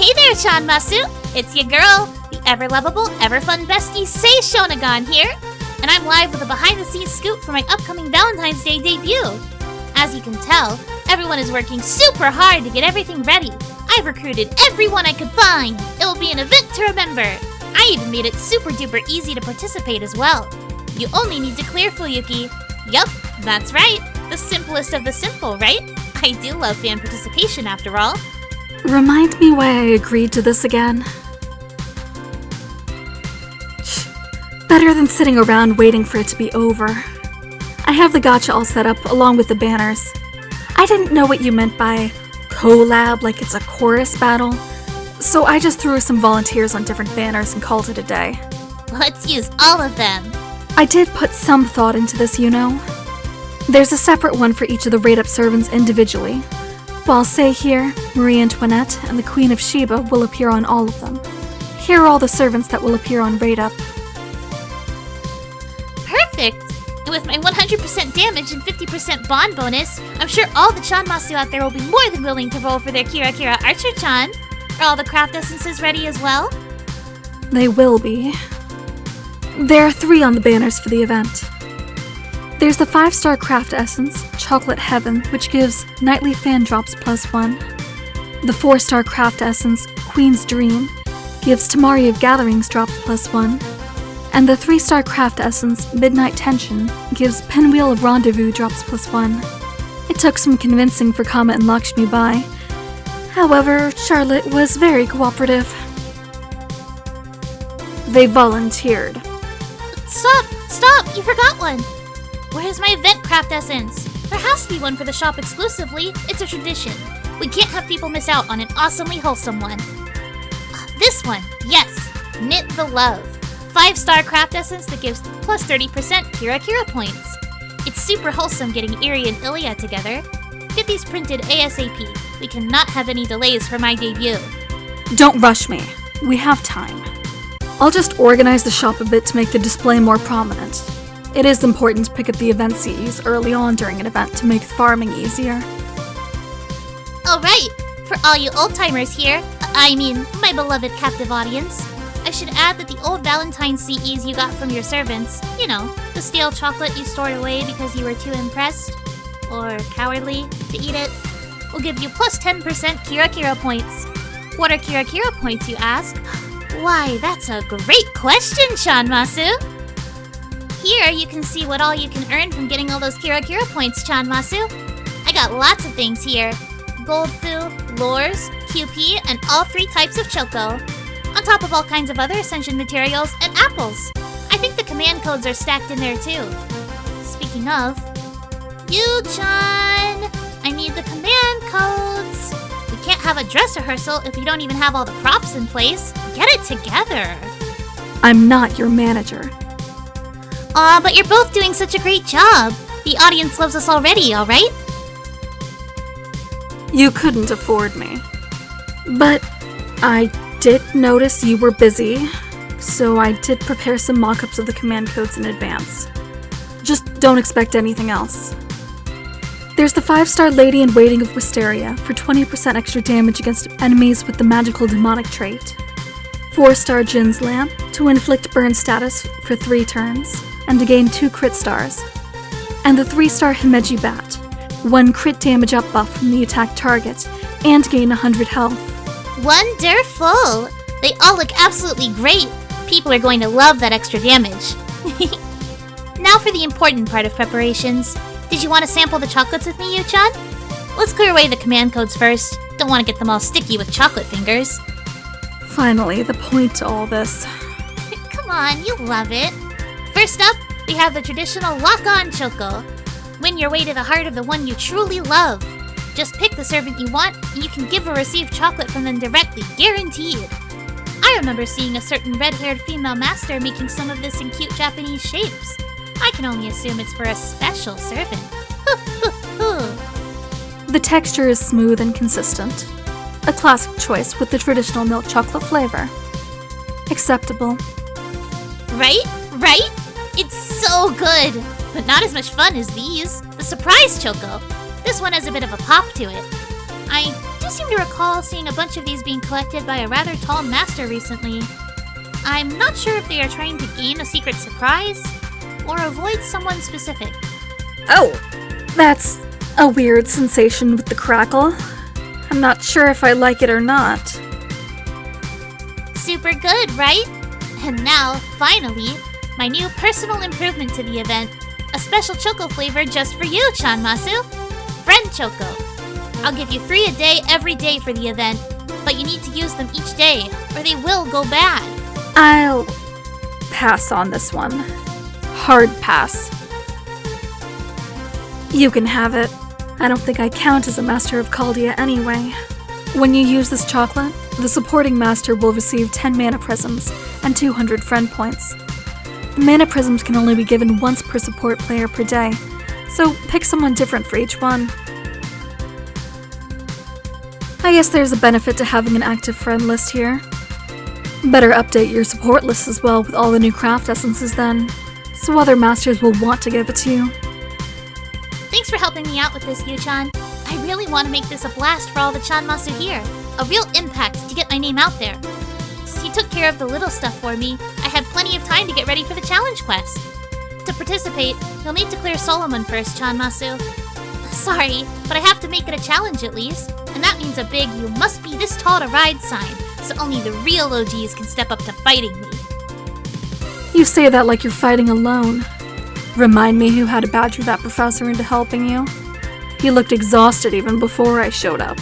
Hey there, Chanmasu! It's your girl, the ever-lovable, ever-fun bestie, Sei Shonagon here, and I'm live with a behind-the-scenes scoop for my upcoming Valentine's Day debut. As you can tell, everyone is working super hard to get everything ready. I've recruited everyone I could find. It will be an event to remember. I even made it super-duper easy to participate as well. You only need to clear Fuyuki. Yup, that's right. The simplest of the simple, right? I do love fan participation after all. Remind me why I agreed to this again. Better than sitting around waiting for it to be over. I have the gacha all set up along with the banners. I didn't know what you meant by collab like it's a chorus battle, so I just threw some volunteers on different banners and called it a day. Let's use all of them. I did put some thought into this, you know. There's a separate one for each of the raid-up servants individually, while Sei here, Marie Antoinette, and the Queen of Sheba will appear on all of them. Here are all the servants that will appear on raid-up. Perfect! And with my 100% damage and 50% bond bonus, I'm sure all the Chanmasu out there will be more than willing to roll for their Kira Kira Archer-chan. Are all the craft essences ready as well? They will be. There are 3 on the banners for the event. There's the 5-star craft essence, Chocolate Heaven, which gives nightly fan drops +1. The 4-star craft essence, Queen's Dream, gives Tamari of Gatherings drops +1. And the 3-star craft essence, Midnight Tension, gives Pinwheel of Rendezvous drops +1. It took some convincing for Kama and Lakshmi Bai. However, Charlotte was very cooperative. They volunteered. Stop! You forgot one! Where's my event craft essence? There has to be one for the shop exclusively. It's a tradition. We can't have people miss out on an awesomely wholesome one. This one, yes! Knit the Love. 5-star craft essence that gives plus 30% Kira Kira points. It's super wholesome getting Iri and Ilya together. Get these printed ASAP. We cannot have any delays for my debut. Don't rush me. We have time. I'll just organize the shop a bit to make the display more prominent. It is important to pick up the event CEs early on during an event to make farming easier. Alright, for all you old-timers here, I mean, my beloved captive audience, I should add that the old Valentine's CEs you got from your servants, you know, the stale chocolate you stored away because you were too impressed, or cowardly, to eat it, will give you plus 10% Kira Kira points. What are Kira Kira points, you ask? Why, that's a great question, Chanmasu! Here, you can see what all you can earn from getting all those Kira Kira points, Chanmasu. I got lots of things here. Gold Fu, Lures, QP, and all 3 types of Choco. On top of all kinds of other Ascension materials and apples. I think the command codes are stacked in there too. Speaking of, Yu-chan! I need the command codes! We can't have a dress rehearsal if we don't even have all the props in place. Get it together! I'm not your manager. Aw, but you're both doing such a great job. The audience loves us already, alright? You couldn't afford me. But I did notice you were busy, so I did prepare some mock-ups of the command codes in advance. Just don't expect anything else. There's the 5-star Lady in Waiting of Wisteria for 20% extra damage against enemies with the magical demonic trait. 4-star Jin's Lamp to inflict burn status for 3 turns, and to gain 2 crit stars. And the 3-star Himeji Bat, 1 crit damage up buff from the attack target, and gain 100 health. Wonderful! They all look absolutely great. People are going to love that extra damage. Now for the important part of preparations. Did you want to sample the chocolates with me, Yu-chan? Let's clear away the command codes first. Don't want to get them all sticky with chocolate fingers. Finally, the point to all this. Come on, you love it. First up, we have the traditional lock-on choco. Win your way to the heart of the one you truly love. Just pick the servant you want, and you can give or receive chocolate from them directly, guaranteed. I remember seeing a certain red-haired female master making some of this in cute Japanese shapes. I can only assume it's for a special servant. The texture is smooth and consistent. A classic choice with the traditional milk chocolate flavor. Acceptable. Right? It's so good! But not as much fun as these. The surprise choco. This one has a bit of a pop to it. I do seem to recall seeing a bunch of these being collected by a rather tall master recently. I'm not sure if they are trying to gain a secret surprise or avoid someone specific. Oh, that's a weird sensation with the crackle. I'm not sure if I like it or not. Super good, right? And now, finally, my new personal improvement to the event. A special choco flavor just for you, Chanmasu. Friend Choco. I'll give you 3 a day every day for the event, but you need to use them each day, or they will go bad. I'll pass on this one. Hard pass. You can have it. I don't think I count as a master of Chaldea anyway. When you use this chocolate, the supporting master will receive 10 mana prisms and 200 friend points. The mana prisms can only be given once per support player per day, so pick someone different for each one. I guess there's a benefit to having an active friend list here. Better update your support list as well with all the new craft essences then, so other masters will want to give it to you. Thanks for helping me out with this, Yu-chan. I really want to make this a blast for all the Chanmasu here. A real impact to get my name out there. Since you took care of the little stuff for me, I had plenty of time to get ready for the challenge quest. To participate, you'll need to clear Solomon first, Chanmasu. Sorry, but I have to make it a challenge at least, and that means a big "you must be this tall to ride" sign, so only the real OGs can step up to fighting me. You say that like you're fighting alone. Remind me who had to badger that professor into helping you. He looked exhausted even before I showed up.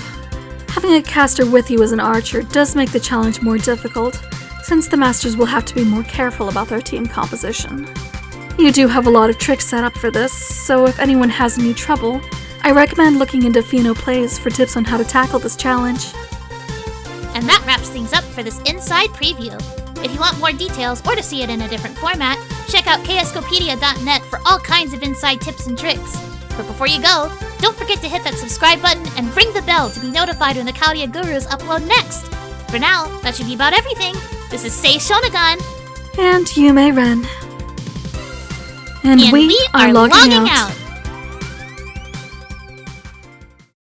Having a caster with you as an archer does make the challenge more difficult, since the masters will have to be more careful about their team composition. You do have a lot of tricks set up for this, so if anyone has any trouble, I recommend looking into Fino Plays for tips on how to tackle this challenge. And that wraps things up for this inside preview. If you want more details or to see it in a different format, check out kscopedia.net for all kinds of inside tips and tricks. But before you go, don't forget to hit that subscribe button and ring the bell to be notified when the Chaldea Gurus upload next. For now, that should be about everything. This is Sei Shonagon. And Yume Ren. And we are logging out.